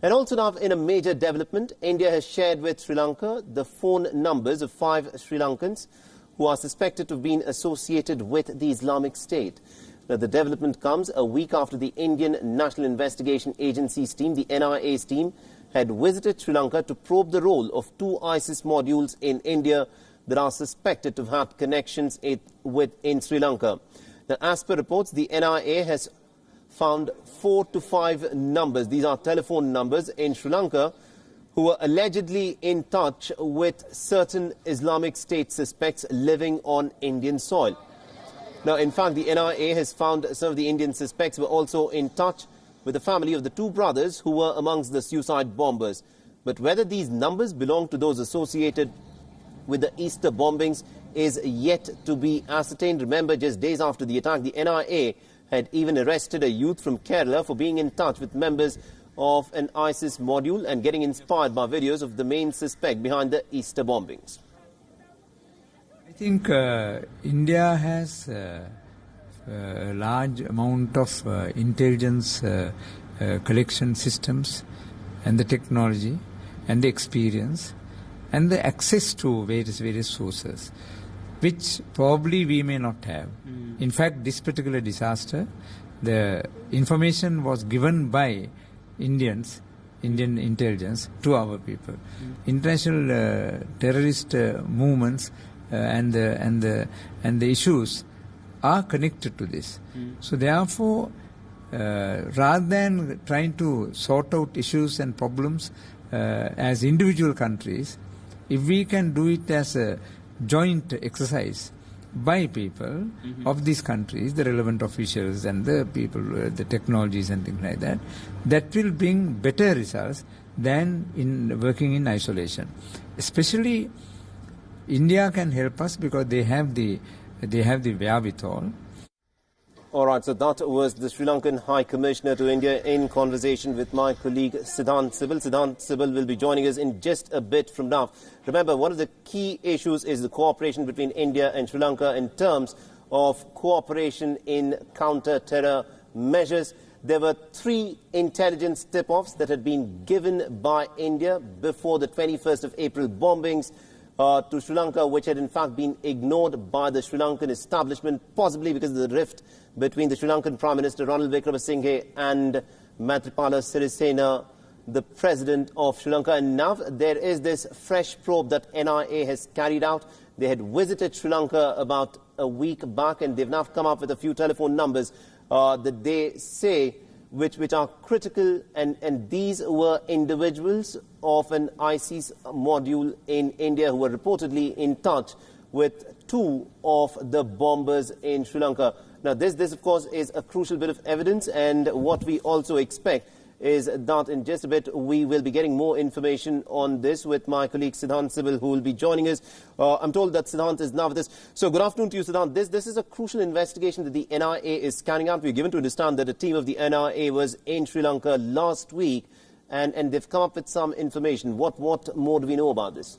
And also now, in a major development, India has shared with Sri Lanka the phone numbers of 5 Sri Lankans who are suspected to have been associated with the Islamic State. Now, the development comes a week after the Indian National Investigation Agency's team, the NIA's team, had visited Sri Lanka to probe the role of 2 ISIS modules in India that are suspected to have had connections in Sri Lanka. Now, as per reports, the NIA has found 4 to 5 numbers. These are telephone numbers in Sri Lanka who were allegedly in touch with certain Islamic State suspects living on Indian soil. Now, in fact, the NIA has found some of the Indian suspects were also in touch with the family of the 2 brothers who were amongst the suicide bombers. But whether these numbers belong to those associated with the Easter bombings is yet to be ascertained. Remember, just days after the attack, the NIA had even arrested a youth from Kerala for being in touch with members of an ISIS module and getting inspired by videos of the main suspect behind the Easter bombings. I think India has a large amount of intelligence collection systems and the technology and the experience and the access to various sources, which probably we may not have. In fact, this particular disaster, the information was given by Indian intelligence to our people. International terrorist movements and the issues are connected to this. So therefore, rather than trying to sort out issues and problems as individual countries, if we can do it as a joint exercise by people of these countries, the relevant officials and the people, the technologies and things like that, that will bring better results than in working in isolation. Especially India can help us because they have the wherewithal. All right, so that was the Sri Lankan High Commissioner to India in conversation with my colleague Siddhant Sibal. Siddhant Sibal will be joining us in just a bit from now. Remember, one of the key issues is the cooperation between India and Sri Lanka in terms of cooperation in counter-terror measures. There were 3 intelligence tip-offs that had been given by India before the 21st of April bombings to Sri Lanka, which had in fact been ignored by the Sri Lankan establishment, possibly because of the rift between the Sri Lankan Prime Minister Ranil Wickremesinghe and Maithripala Sirisena, the President of Sri Lanka. And now there is this fresh probe that NIA has carried out. They had visited Sri Lanka about a week back, and they've now come up with a few telephone numbers that they say which are critical, and these were individuals of an ISIS module in India who were reportedly in touch with 2 of the bombers in Sri Lanka. Now, this of course, is a crucial bit of evidence, and what we also expect is that in just a bit we will be getting more information on this with my colleague Siddhant Sibal, who will be joining us. I'm told that Siddhant is now with us. So good afternoon to you, Siddhant. This is a crucial investigation that the NIA is carrying out. We're given to understand that a team of the NIA was in Sri Lanka last week, and they've come up with some information. What more do we know about this?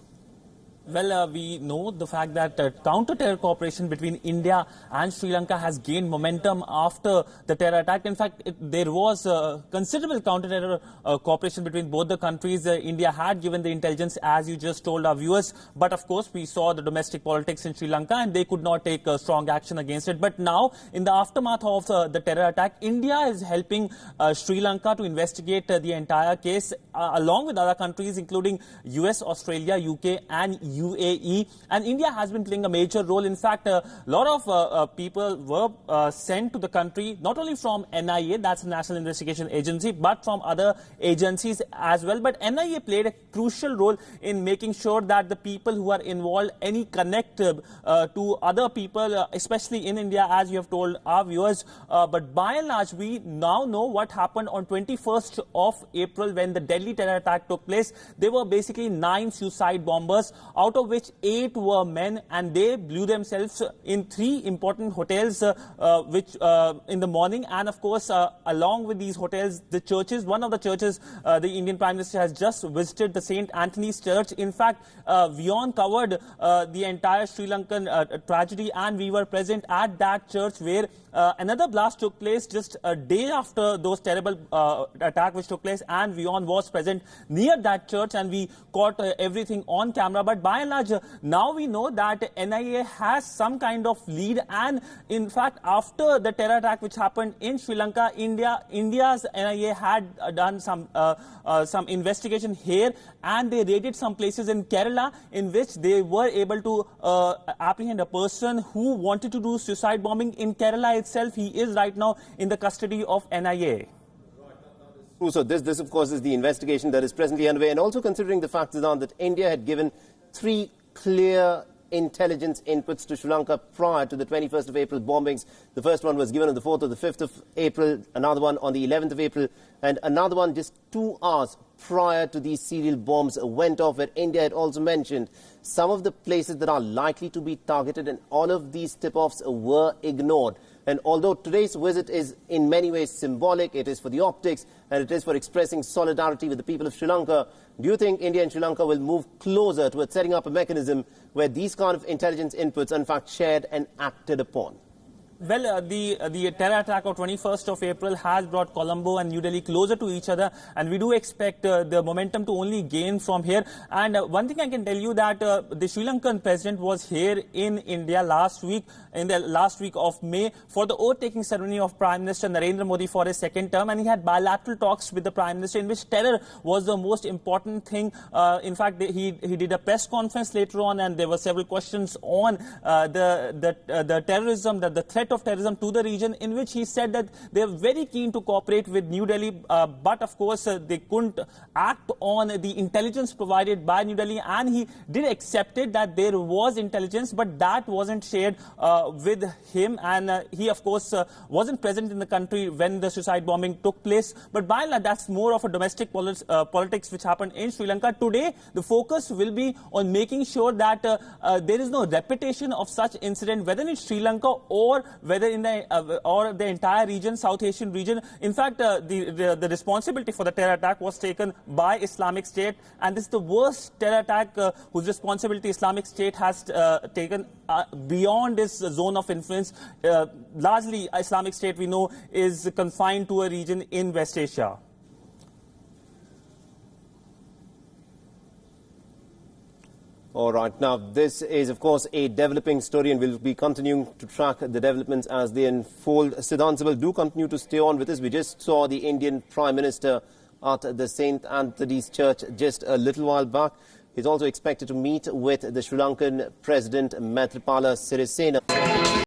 Well, we know the fact that counter-terror cooperation between India and Sri Lanka has gained momentum after the terror attack. In fact, there was considerable counter-terror cooperation between both the countries. India had given the intelligence, as you just told our viewers. But of course, we saw the domestic politics in Sri Lanka, and they could not take strong action against it. But now, in the aftermath of the terror attack, India is helping Sri Lanka to investigate the entire case, along with other countries, including US, Australia, UK, and UAE, and India has been playing a major role. In fact, a lot of people were sent to the country, not only from NIA, that's the National Investigation Agency, but from other agencies as well. But NIA played a crucial role in making sure that the people who are involved, any connect to other people, especially in India, as you have told our viewers. But by and large, we now know what happened on 21st of April when the Delhi terror attack took place. There were basically 9 suicide bombers. out of which 8 were men, and they blew themselves in 3 important hotels which in the morning. And of course, along with these hotels, the churches, one of the churches the Indian Prime Minister has just visited, the St. Anthony's Church. In fact, WION covered the entire Sri Lankan tragedy, and we were present at that church where another blast took place just a day after those terrible attack which took place, and WION was present near that church, and we caught everything on camera. But by and large, now we know that NIA has some kind of lead, and in fact, after the terror attack which happened in Sri Lanka, India's NIA had done some investigation here, and they raided some places in Kerala in which they were able to apprehend a person who wanted to do suicide bombing in Kerala itself. He is right now in the custody of NIA. So this of course is the investigation that is presently underway, and also considering the fact that India had given 3 clear intelligence inputs to Sri Lanka prior to the 21st of April bombings. The first one was given on the 4th or the 5th of April, another one on the 11th of April, and another one just 2 hours prior to these serial bombs went off, where India had also mentioned some of the places that are likely to be targeted, and all of these tip-offs were ignored. And although today's visit is in many ways symbolic, it is for the optics and it is for expressing solidarity with the people of Sri Lanka, do you think India and Sri Lanka will move closer towards setting up a mechanism where these kind of intelligence inputs are in fact shared and acted upon? Well, the terror attack of 21st of April has brought Colombo and New Delhi closer to each other, and we do expect the momentum to only gain from here. And one thing I can tell you that the Sri Lankan president was here in India last week, in the last week of May, for the oath-taking ceremony of Prime Minister Narendra Modi for his 2nd term, and he had bilateral talks with the Prime Minister in which terror was the most important thing. In fact, he did a press conference later on, and there were several questions on the terrorism, the threat of terrorism to the region, in which he said that they are very keen to cooperate with New Delhi, but of course they couldn't act on the intelligence provided by New Delhi, and he did accept it that there was intelligence, but that wasn't shared with him, and he of course wasn't present in the country when the suicide bombing took place. But by and large, that's more of a domestic politics which happened in Sri Lanka. Today the focus will be on making sure that there is no repetition of such incident, whether in Sri Lanka or whether in the entire region, South Asian region. In fact, the responsibility for the terror attack was taken by Islamic State, and this is the worst terror attack whose responsibility Islamic State has taken beyond its zone of influence. Largely, Islamic State, we know, is confined to a region in West Asia. All right. Now, this is, of course, a developing story, and we'll be continuing to track the developments as they unfold. Siddhant Sibal, do continue to stay on with us. We just saw the Indian Prime Minister at the St. Anthony's Church just a little while back. He's also expected to meet with the Sri Lankan President Maithripala Sirisena.